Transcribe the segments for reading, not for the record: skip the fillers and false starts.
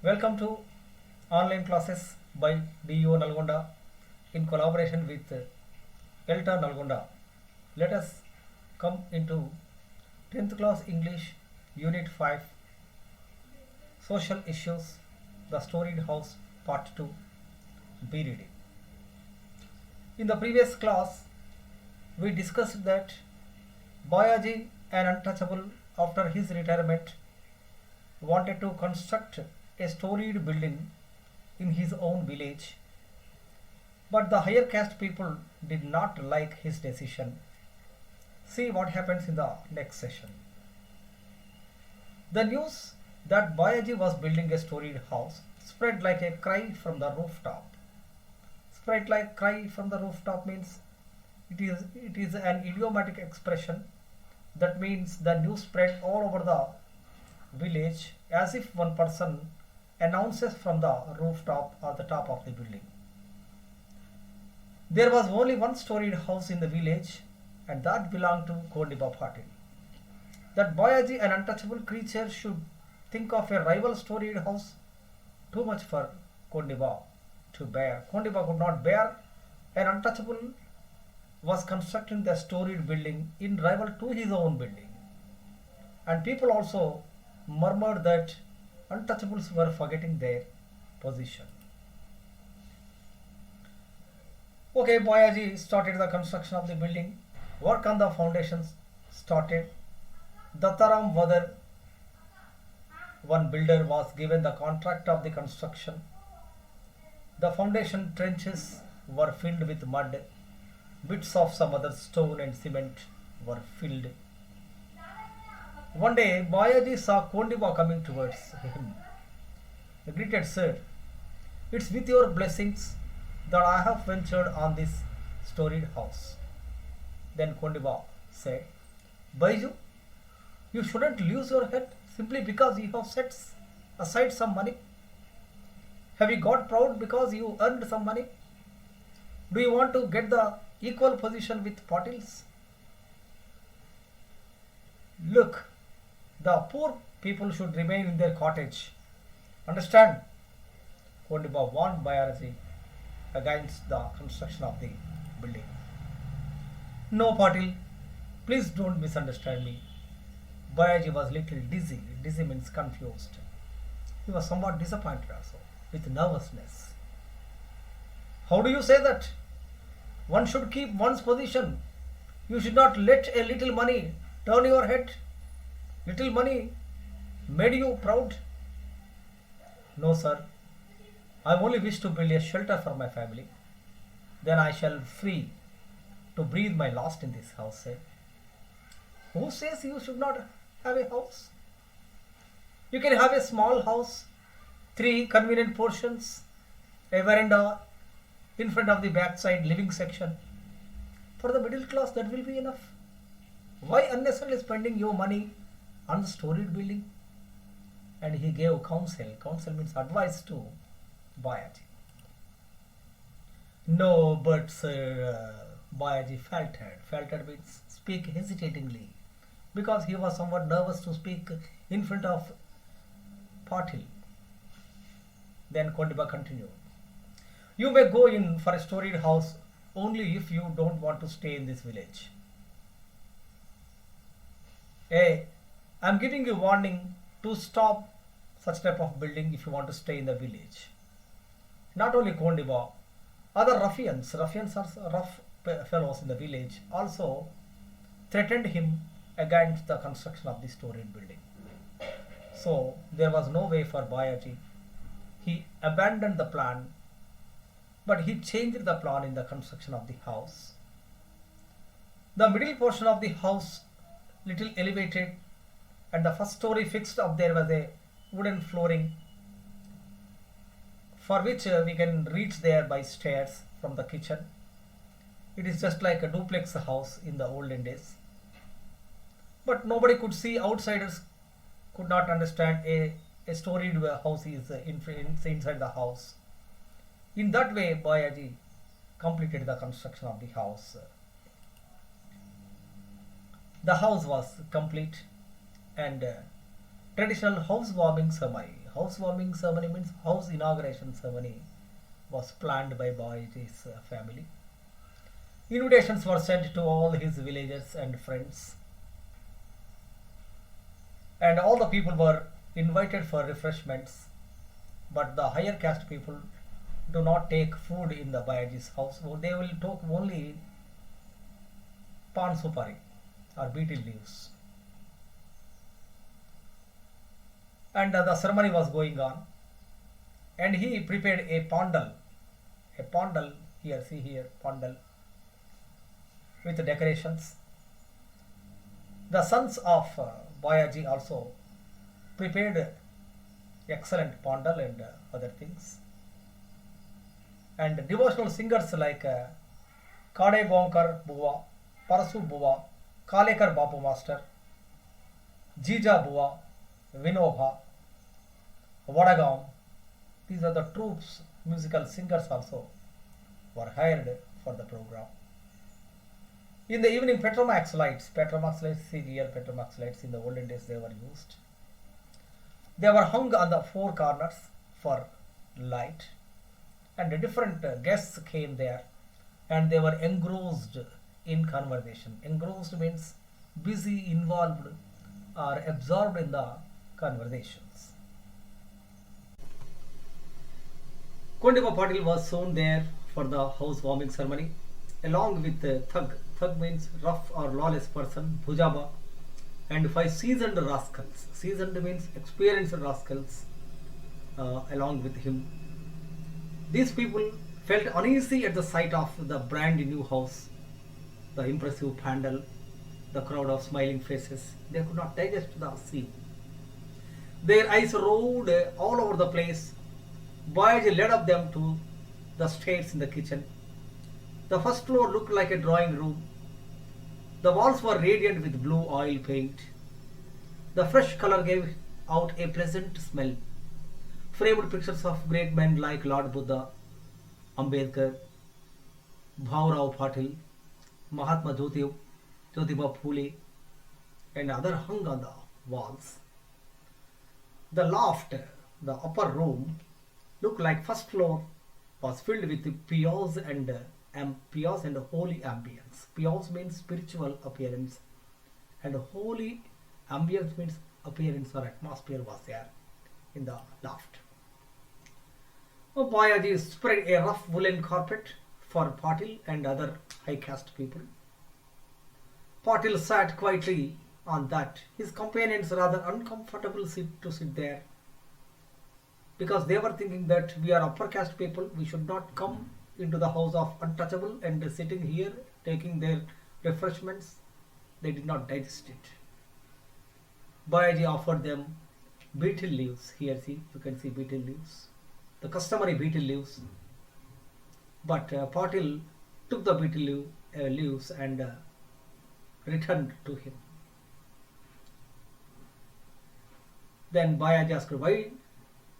Welcome to online classes by DU Nalgonda in collaboration with ELTA Nalgonda. Let us come into 10th class English Unit 5 Social Issues, The Storied House Part 2 B reading. In the previous class, we discussed that Bayaji, an untouchable after his retirement, wanted to construct a storied building in his own village, but the higher caste people did not like his decision. See what happens in the next session. The news that Bayaji was building a storied house spread like a cry from the rooftop. Spread like cry from the rooftop means it is an idiomatic expression that means the news spread all over the village as if one person announces from the rooftop or the top of the building. There was only one storied house in the village, and that belonged to Kondiba Patil. That Bayaji, an untouchable creature, should think of a rival storied house, too much for Kondiba to bear. Kondiba could not bear an untouchable was constructing the storied building in rival to his own building. And people also murmured that untouchables were forgetting their position. Okay, Bayaji started the construction of the building. Work on the foundations started. Dattaram Vadar, one builder, was given the contract of the construction. The foundation trenches were filled with mud. Bits of some other stone and cement were filled. One day, Bayaji saw Kondiba coming towards him. He greeted, "Sir, it's with your blessings that I have ventured on this storied house." Then Kondiba said, "Baiju, you shouldn't lose your head simply because you have set aside some money. Have you got proud because you earned some money? Do you want to get the equal position with Patils? Look, the poor people should remain in their cottage. Understand?" Kondiba warned Bayaji against the construction of the building. "No, Patil, please don't misunderstand me." Bayaji was little dizzy. Dizzy means confused. He was somewhat disappointed also, with nervousness. "How do you say that? One should keep one's position. You should not let a little money turn your head. Little money made you proud." "No, sir. I only wish to build a shelter for my family. Then I shall free to breathe my last in this house," said. "Who says you should not have a house? You can have a small house, 3 convenient portions, a veranda in front of the backside living section. For the middle class, that will be enough. Why unnecessarily spending your money on the storied building?" And he gave counsel. Counsel means advice to Bayaji. "No, but sir," Bayaji faltered. Faltered means speak hesitatingly, because he was somewhat nervous to speak in front of Patil. Then Kondiba continued, "You may go in for a storied house only if you don't want to stay in this village. Hey, I'm giving you warning to stop such type of building if you want to stay in the village." Not only Kondiba, other ruffians are rough fellows in the village, also threatened him against the construction of the storied building. So there was no way for Bayaji. He abandoned the plan, but he changed the plan in the construction of the house. The middle portion of the house little elevated, and the first story fixed up there was a wooden flooring for which we can reach there by stairs from the kitchen. It is just like a duplex house in the olden days. But nobody could see, outsiders could not understand a storied house is inside the house. In that way, Bayaji completed the construction of the house. The house was complete, and traditional housewarming ceremony, housewarming ceremony means house inauguration ceremony was planned by Babaji's family. Invitations were sent to all his villagers and friends, and all the people were invited for refreshments. But the higher caste people do not take food in the Babaji's house. They will take only pan supari or betel leaves. And the ceremony was going on, and he prepared a pandal here, see here, pandal with decorations. The sons of Babaji also prepared excellent pandal and other things. And devotional singers like Kade Gonkar Buwa, Parasu Buwa, Kalekar Bapu Master, Jija Buwa, Vinobha, Vadagam, these are the troops, musical singers also were hired for the program. In the evening, Petromax lights, see here, Petromax lights in the olden days they were used. They were hung on the four corners for light, and different guests came there, and they were engrossed in conversation. Engrossed means busy, involved, or absorbed in the conversations. Kondiba Patil was shown there for the housewarming ceremony, along with Thug. Thug means rough or lawless person, Bhujaba, and 5 seasoned rascals. Seasoned means experienced rascals along with him. These people felt uneasy at the sight of the brand new house, the impressive pandal, the crowd of smiling faces. They could not digest the scene. Their eyes roved all over the place. Babaji led up them to the stairs in the kitchen. The first floor looked like a drawing room. The walls were radiant with blue oil paint. The fresh color gave out a pleasant smell. Framed pictures of great men like Lord Buddha, Ambedkar, Bhaurao Patil, Mahatma Jyotiba Phule, and other hung on the walls. The loft, the upper room, looked like first floor was filled with pious and holy ambience. Pious means spiritual appearance, and holy ambience means appearance or atmosphere was there in the loft. Babaji spread a rough woolen carpet for Patil and other high caste people. Patil sat quietly on that. His companions rather uncomfortable to sit there, because they were thinking that we are upper caste people, we should not come into the house of untouchable and sitting here taking their refreshments. They did not digest it. Babaji offered them betel leaves. Here, see, you can see betel leaves, the customary betel leaves. But Patil took the betel leaves and returned to him. Then Babaji asked, "Why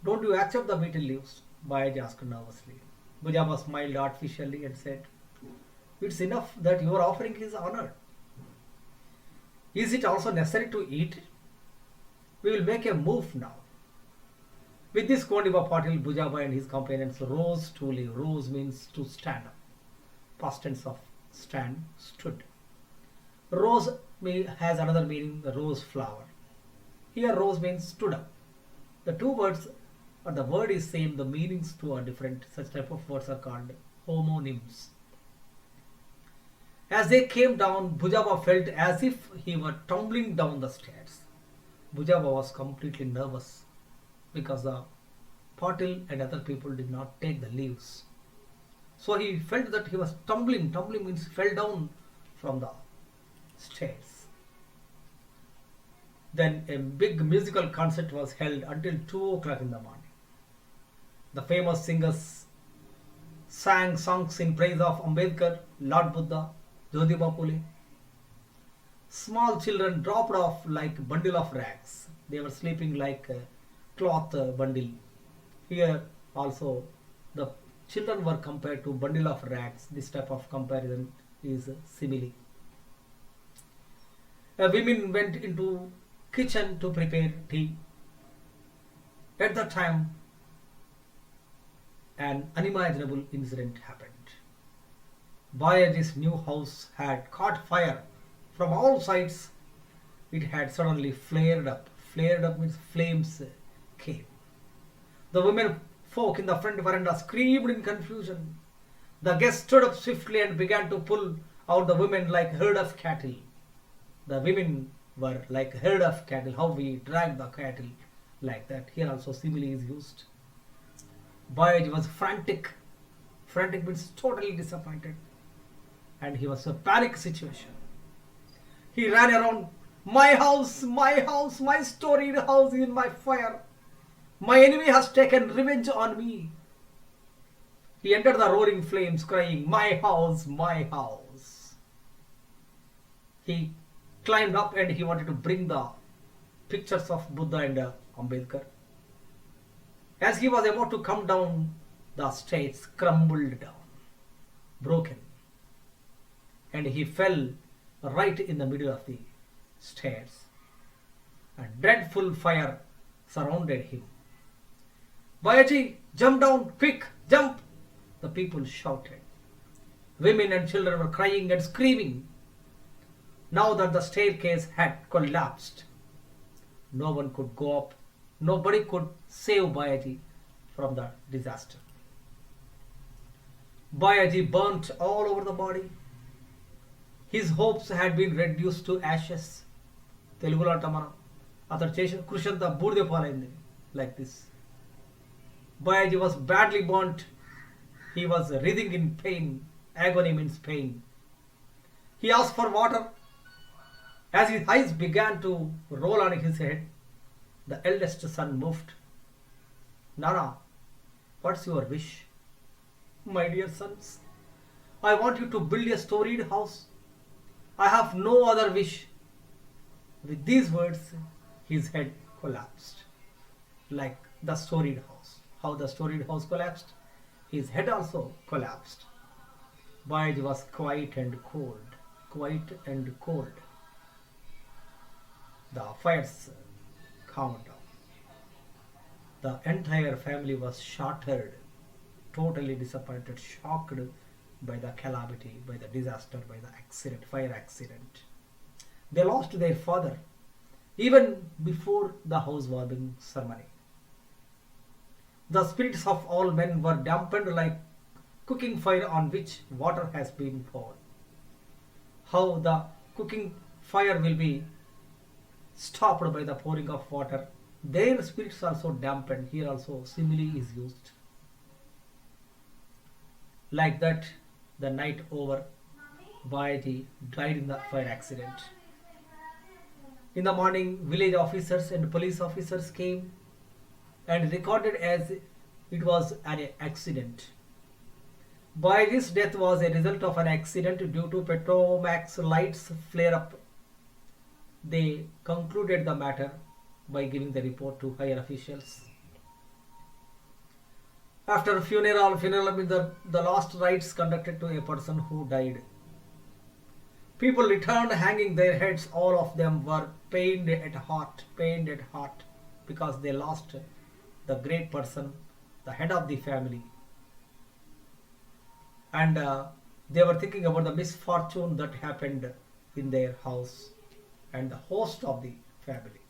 don't you accept the betel leaves?" Babaji asked nervously. Bhujaba smiled artificially and said, "It's enough that your offering is honored. Is it also necessary to eat? We will make a move now." With this, Kondiba Patil, Bhujaba and his companions rose to leave. Rose means to stand up. Past tense of stand, stood. Rose has another meaning, the rose flower. Here rose means stood up. The two words, or the word is same, the meanings too are different. Such type of words are called homonyms. As they came down, Bhujaba felt as if he were tumbling down the stairs. Bhujaba was completely nervous because the Patil and other people did not take the leaves. So he felt that he was tumbling. Tumbling means fell down from the stairs. Then a big musical concert was held until 2 o'clock in the morning. The famous singers sang songs in praise of Ambedkar, Lord Buddha, Jyotiba Phule. Small children dropped off like bundle of rags. They were sleeping like a cloth bundle. Here also the children were compared to bundle of rags. This type of comparison is simile. Women went into kitchen to prepare tea. At that time, an unimaginable incident happened. Bayaji's new house had caught fire from all sides. It had suddenly flared up. Flared up means flames came. The women folk in the front veranda screamed in confusion. The guests stood up swiftly and began to pull out the women like herd of cattle. The women were like herd of cattle. How we drag the cattle like that. Here also simile is used. Bayaji was frantic. Frantic means totally disappointed. And he was in a panic situation. He ran around. My house, my storied house is in my fire. My enemy has taken revenge on me. He entered the roaring flames crying, my house, my house. He climbed up and he wanted to bring the pictures of Buddha and Ambedkar. As he was about to come down, the stairs crumbled down, broken. And he fell right in the middle of the stairs. A dreadful fire surrounded him. Bayaji, jump down, quick, jump! The people shouted. Women and children were crying and screaming. Now that the staircase had collapsed, no one could go up. Nobody could save Bayaji from the disaster. Bayaji burnt all over the body. His hopes had been reduced to ashes. Telugulo antamana atadu చేసిన కృషి అంతా బూడిద పాలైంది. Like this. Bayaji was badly burnt. He was writhing in pain. Agony means pain. He asked for water. As his eyes began to roll on his head, the eldest son moved. Nana, what's your wish? My dear sons, I want you to build a storied house. I have no other wish. With these words, his head collapsed. Like the storied house. How the storied house collapsed? His head also collapsed. Bayaji was quiet and cold. Quiet and cold. The fires calmed down. The entire family was shattered, totally disappointed, shocked by the calamity, by the disaster, by the accident, fire accident. They lost their father even before the housewarming ceremony. The spirits of all men were dampened like cooking fire on which water has been poured. How the cooking fire will be stopped by the pouring of water, their spirits also dampened. Here also simile is used. Like that, the night over, Bayaji died in the fire accident. In the morning, village officers and police officers came and recorded as it was an accident. Bayaji's death was a result of an accident due to Petromax lights flare up. They concluded the matter by giving the report to higher officials. After funeral means the last rites conducted to a person who died. People returned hanging their heads. All of them were pained at heart, because they lost the great person, the head of the family. And they were thinking about the misfortune that happened in their house and the host of the family.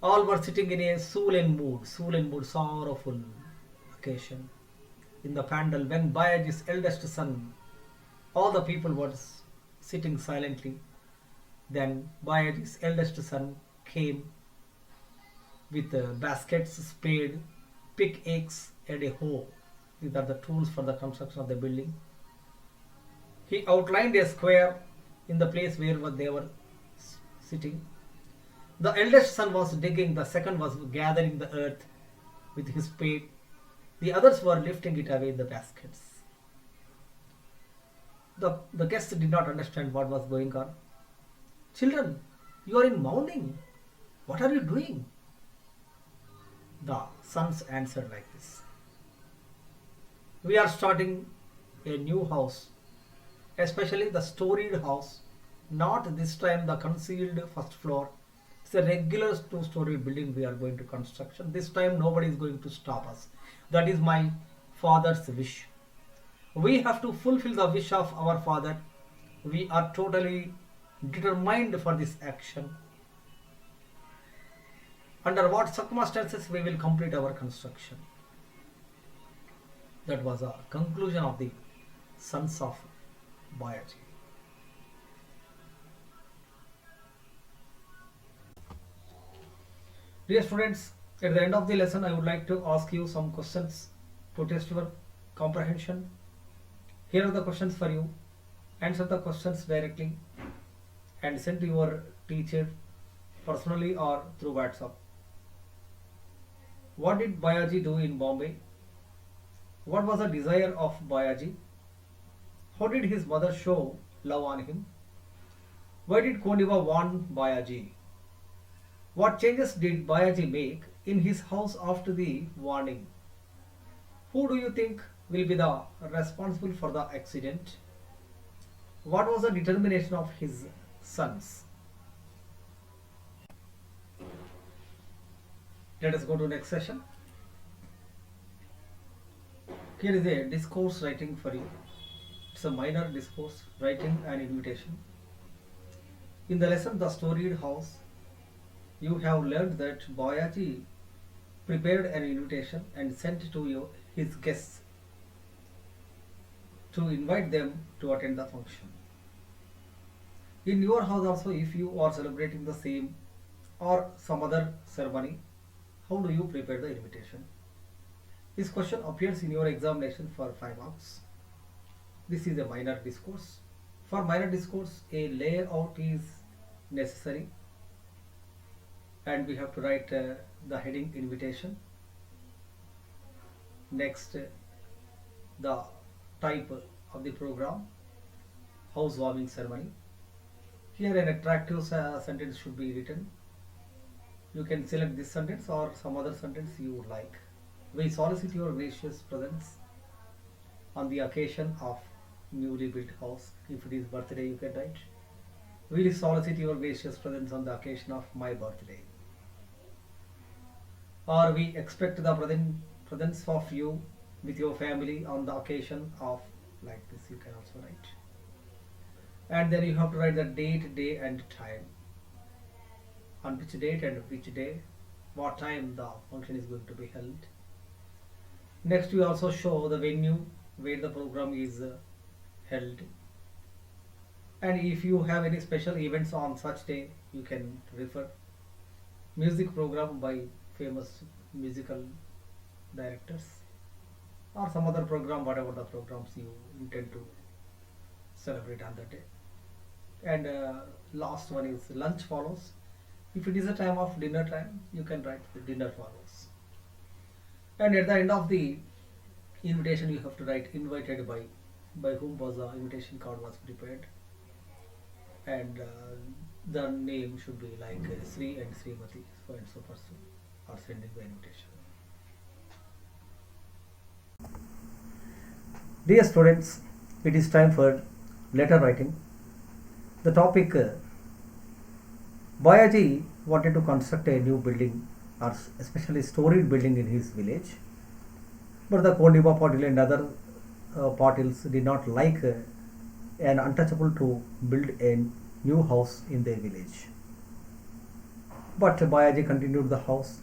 All were sitting in a sullen mood, sorrowful occasion. In the pandal, when Bayaji's eldest son, all the people were sitting silently. Then Bayaji's eldest son came with baskets, spade, pickaxe and a hoe. These are the tools for the construction of the building. He outlined a square in the place where they were sitting. The eldest son was digging, the second was gathering the earth with his spade. The others were lifting it away in the baskets. The guests did not understand what was going on. Children, you are in mourning. What are you doing? The sons answered like this. We are starting a new house, especially the storied house, not this time the concealed first floor, It's a regular two-story building we are going to construction. This time nobody is going to stop us. That is my father's wish. We have to fulfill the wish of our father. We are totally determined for this action. Under what circumstances we will complete our construction. That was a conclusion of the sons of Bayaji. Dear students, at the end of the lesson, I would like to ask you some questions to test your comprehension. Here are the questions for you. Answer the questions directly and send to your teacher personally or through WhatsApp. What did Bayaji do in Bombay? What was the desire of Bayaji? How did his mother show love on him? Why did Kondiva warn Bayaji? What changes did Bayaji make in his house after the warning? Who do you think will be the responsible for the accident? What was the determination of his sons? Let us go to next session. Here is a discourse writing for you. It's a minor discourse writing an invitation. In the lesson The Storied House, you have learned that Bayaji prepared an invitation and sent to his guests to invite them to attend the function. In your house also, if you are celebrating the same or some other ceremony, how do you prepare the invitation? This question appears in your examination for 5 marks. This is a minor discourse. For minor discourse, a layout is necessary, and we have to write the heading invitation. Next, the type of the program, housewarming ceremony. Here an attractive sentence should be written. You can select this sentence or some other sentence you would like. We solicit your gracious presence on the occasion of newly built house. If it is birthday, you can write. We solicit your gracious presence on the occasion of my birthday. Or we expect the presence of you with your family on the occasion of, like this you can also write. And then you have to write the date, day and time. On which date and which day, what time the function is going to be held. Next, we also show the venue where the program is held. And if you have any special events on such day, you can refer. Music program by famous musical directors or some other program, whatever the programs you intend to celebrate on that day. And last one is lunch follows. If it is a time of dinner time, you can write the dinner follows. And at the end of the invitation, you have to write invited by whom was the invitation card was prepared, and the name should be like Sri and Srimati, so and so person are sending the invitation. Dear students, it is time for letter writing. The topic, Bayaji wanted to construct a new building, or especially storied building in his village, but the Kondiba Patil and other Patils did not like an untouchable to build a new house in their village. But Bayaji continued the house.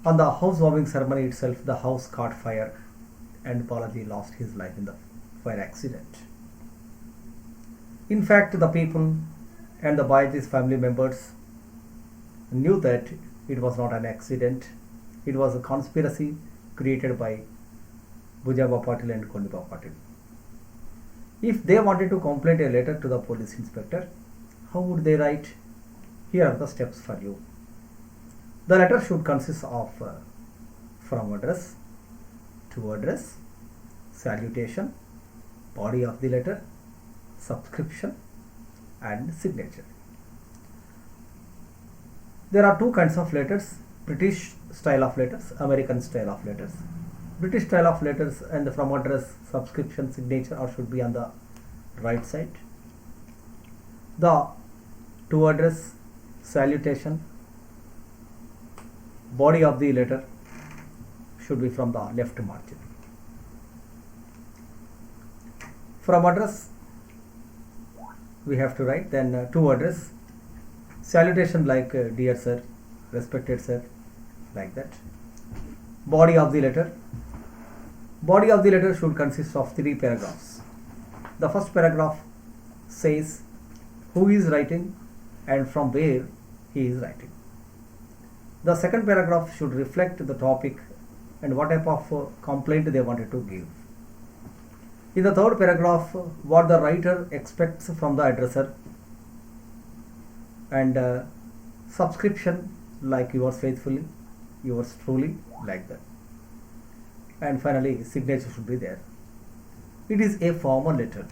On the housewarming ceremony itself, the house caught fire and Balaji lost his life in the fire accident. In fact, the people and the Bayaji's family members knew that it was not an accident. It was a conspiracy created by Bujaba Patil and Kondiba Patil. If they wanted to complain a letter to the police inspector, how would they write? Here are the steps for you. The letter should consist of from address, to address, salutation, body of the letter, subscription and signature. There are two kinds of letters, British style of letters, American style of letters. British style of letters and the from address, subscription, signature or should be on the right side. The to address, salutation, body of the letter should be from the left margin. From address we have to write, then to address, salutation like dear sir, respected sir, like that. Body of the letter. Body of the letter should consist of 3 paragraphs. The first paragraph says who is writing and from where he is writing. The second paragraph should reflect the topic and what type of complaint they wanted to give. In the third paragraph, what the writer expects from the addresser, and subscription like yours faithfully, yours truly, like that. And finally, signature should be there. It is a formal letter.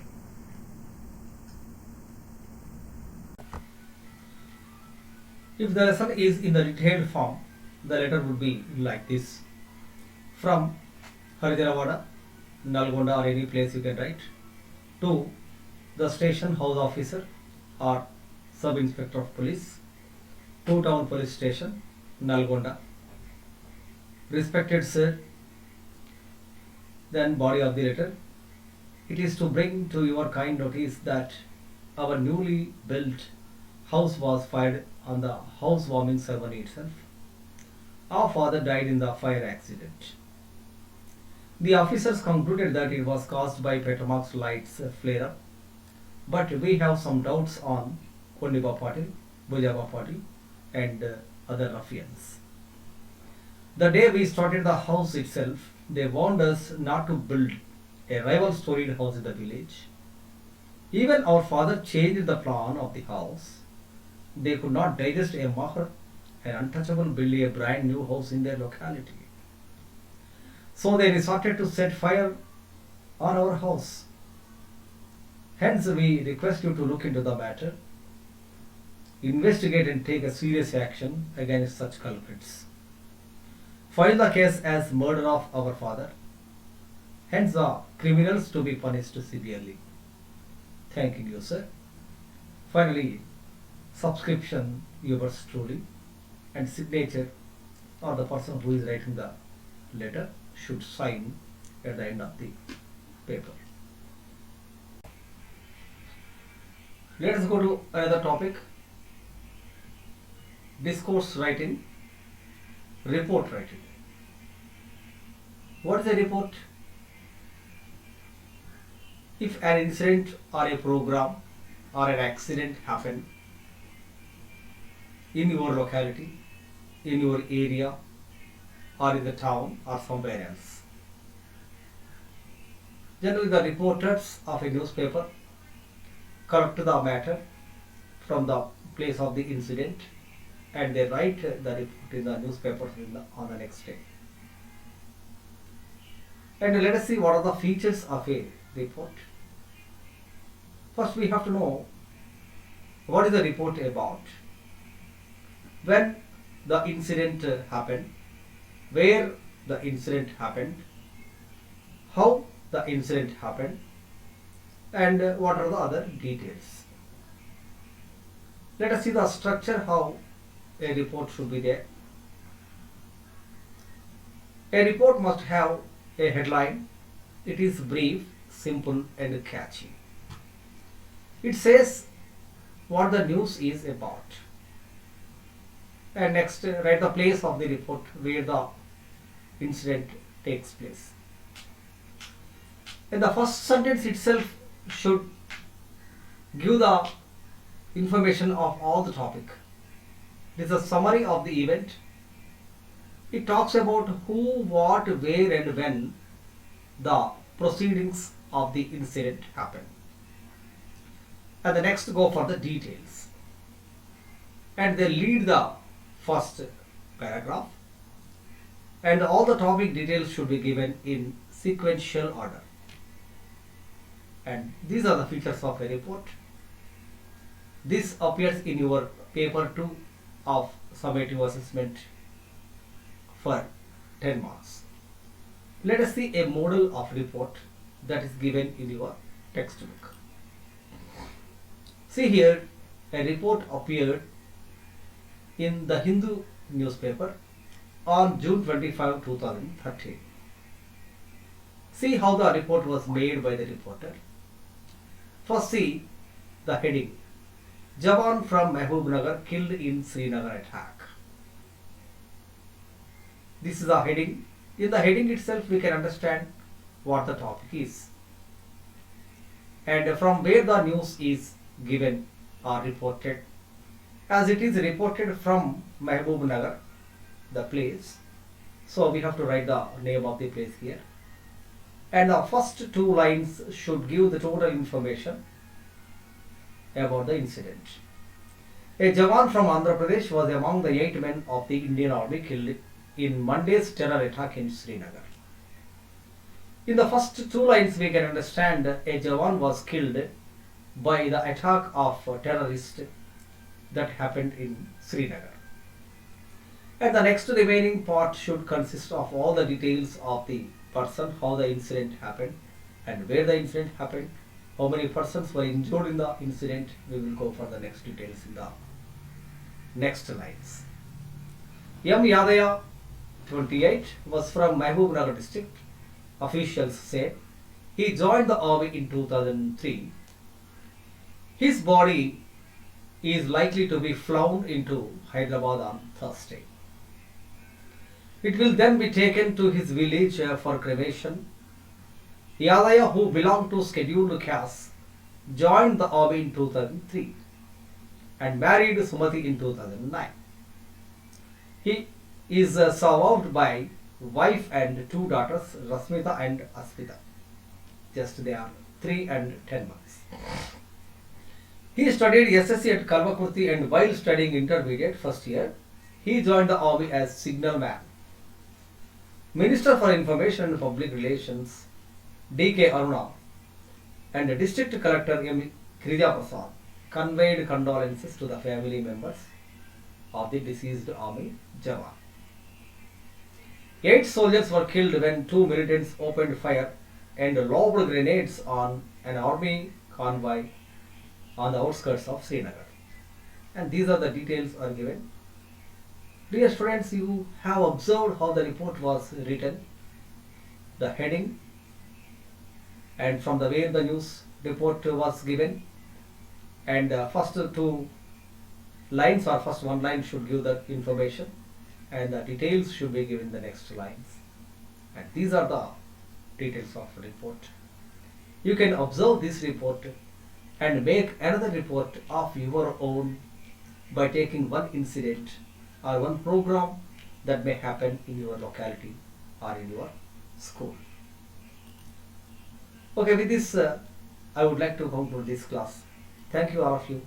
If the lesson is in the detailed form, the letter would be like this. From Harijaravada, Nalgonda, or any place you can write, to the station house officer or sub inspector of police, to town police station, Nalgonda. Respected sir, then body of the letter. It is to bring to your kind notice that our newly built house was fired on the housewarming ceremony itself. Our father died in the fire accident. The officers concluded that it was caused by Petromax lights flare up, but we have some doubts on Kondiba Patil, Bujaba Patil, and other ruffians. The day we started the house itself, they warned us not to build a rival storied house in the village. Even our father changed the plan of the house. They could not digest a mahar, an untouchable, build a brand new house in their locality. So they resorted to set fire on our house. Hence we request you to look into the matter, investigate and take a serious action against such culprits. File the case as murder of our father. Hence the criminals to be punished severely. Thanking you, sir. Finally, subscription yours truly, and signature or the person who is writing the letter should sign at the end of the paper. Let us go to another topic. Discourse writing, report writing. What is a report? If an incident or a program or an accident happened in your locality, in your area, or in the town, or somewhere else. Generally, the reporters of a newspaper collect the matter from the place of the incident and they write the report in the newspaper on the next day. And let us see what are the features of a report. First, we have to know what is the report about, when the incident happened, where the incident happened, how the incident happened, and what are the other details. Let us see the structure, how a report should be there. A report must have a headline. It is brief, simple and catchy. It says what the news is about. And next, write the place of the report where the incident takes place. And the first sentence itself should give the information of all the topic. This is a summary of the event. It talks about who, what, where and when the proceedings of the incident happened. And the next go for the details. And they lead the first paragraph. And all the topic details should be given in sequential order. And these are the features of a report. This appears in your paper 2 of summative assessment for 10 marks. Let us see a model of report that is given in your textbook. See here, a report appeared in the Hindu newspaper on June 25, 2013. See how the report was made by the reporter. First see the heading. Jawan from Mahbubnagar killed in Srinagar attack. This is the heading. In the heading itself we can understand what the topic is. And from where the news is given or reported. As it is reported from Mahbubnagar, the place. So we have to write the name of the place here. And the first two lines should give the total information about the incident. A Jawan from Andhra Pradesh was among the 8 men of the Indian Army killed in Monday's terror attack in Srinagar. In the first two lines we can understand a Jawan was killed by the attack of terrorists that happened in Srinagar. And the next remaining part should consist of all the details of the person, how the incident happened and where the incident happened, how many persons were injured in the incident. We will go for the next details in the next lines. M. Yadaya, 28, was from Mahbubnagar district. Officials said he joined the army in 2003. His body is likely to be flown into Hyderabad on Thursday. It will then be taken to his village for cremation. Yadaya, who belonged to scheduled caste, joined the army in 2003 and married Sumati in 2009. He is survived by wife and 2 daughters, Rasmita and Asmita. Just they are 3 and 10 months. He studied SSC at Kalvakurti and while studying intermediate first year, he joined the army as signalman. Minister for Information and Public Relations D.K. Aruna and District Collector M. Kirija Prasad conveyed condolences to the family members of the deceased army Jawan. 8 soldiers were killed when 2 militants opened fire and lobbed grenades on an army convoy on the outskirts of Srinagar. And these are the details are given. Dear students, you have observed how the report was written, the heading, and from the way the news report was given. And first 2 lines or first 1 line should give the information and the details should be given in the next lines. And these are the details of the report. You can observe this report and make another report of your own by taking one incident or one program that may happen in your locality or in your school. Okay, with this I would like to conclude this class. Thank you all of you.